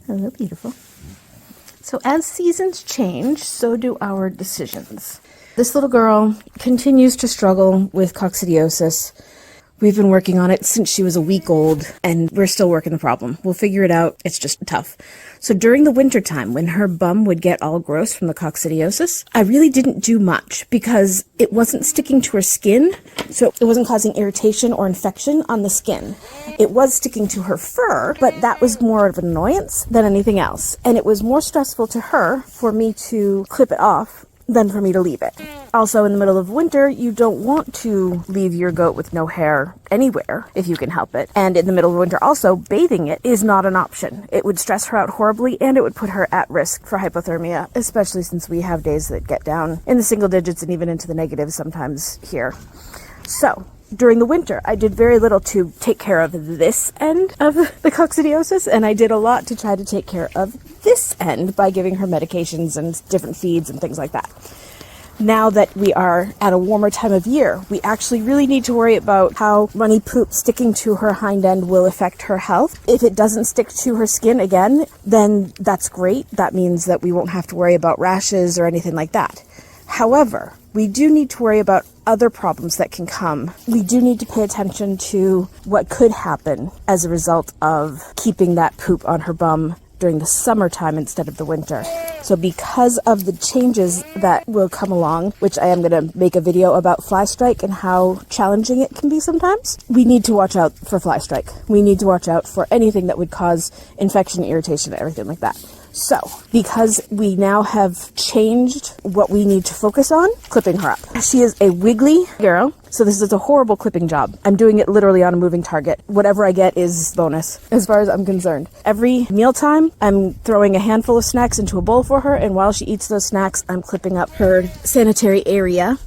Hello, beautiful. So as seasons change, so do our decisions. This little girl continues to struggle with coccidiosis. We've been working on it since she was a week old, and we're still working the problem. We'll figure it out. It's just tough. So during the winter time, when her bum would get all gross from the coccidiosis, I really didn't do much because it wasn't sticking to her skin, so it wasn't causing irritation or infection on the skin. It was sticking to her fur, but that was more of an annoyance than anything else. And it was more stressful to her for me to clip it off than for me to leave it. Also, in the middle of winter, you don't want to leave your goat with no hair anywhere if you can help it. And in the middle of winter also, bathing it is not an option. It would stress her out horribly, and it would put her at risk for hypothermia, especially since we have days that get down in the single digits and even into the negatives sometimes here. So during the winter, I did very little to take care of this end of the coccidiosis, and I did a lot to try to take care of this end by giving her medications and different feeds and things like that. Now that we are at a warmer time of year, we actually really need to worry about how runny poop sticking to her hind end will affect her health. If it doesn't stick to her skin again, then that's great. That means that we won't have to worry about rashes or anything like that. However, we do need to worry about other problems that can come. We do need to pay attention to what could happen as a result of keeping that poop on her bum during the summertime instead of the winter. So because of the changes that will come along, which I am going to make a video about fly strike and how challenging it can be sometimes, we need to watch out for fly strike. We need to watch out for anything that would cause infection, irritation, everything like that. So, because we now have changed what we need to focus on, clipping her up. She is a wiggly girl, so this is a horrible clipping job. I'm doing it literally on a moving target. Whatever I get is bonus, as far as I'm concerned. Every mealtime, I'm throwing a handful of snacks into a bowl for her, and while she eats those snacks, I'm clipping up her sanitary area.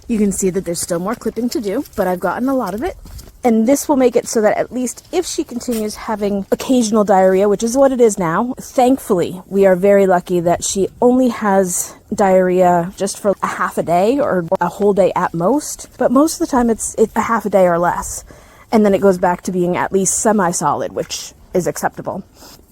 You can see that there's still more clipping to do, but I've gotten a lot of it. And this will make it so that at least if she continues having occasional diarrhea, which is what it is now, thankfully, we are very lucky that she only has diarrhea just for a half a day or a whole day at most. But most of the time it's a half a day or less. And then it goes back to being at least semi-solid, which is acceptable.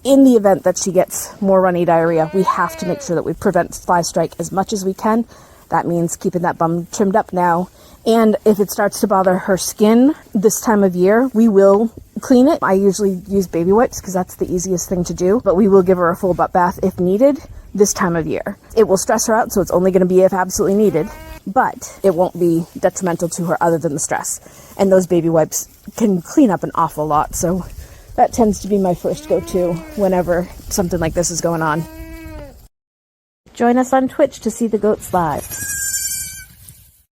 In the event that she gets more runny diarrhea, we have to make sure that we prevent fly strike as much as we can. That means keeping that bum trimmed up now. And if it starts to bother her skin this time of year, we will clean it. I usually use baby wipes because that's the easiest thing to do, but we will give her a full butt bath if needed this time of year. It will stress her out, so it's only going to be if absolutely needed, but it won't be detrimental to her other than the stress. And those baby wipes can clean up an awful lot, so that tends to be my first go-to whenever something like this is going on. Join us on Twitch to see the goats live.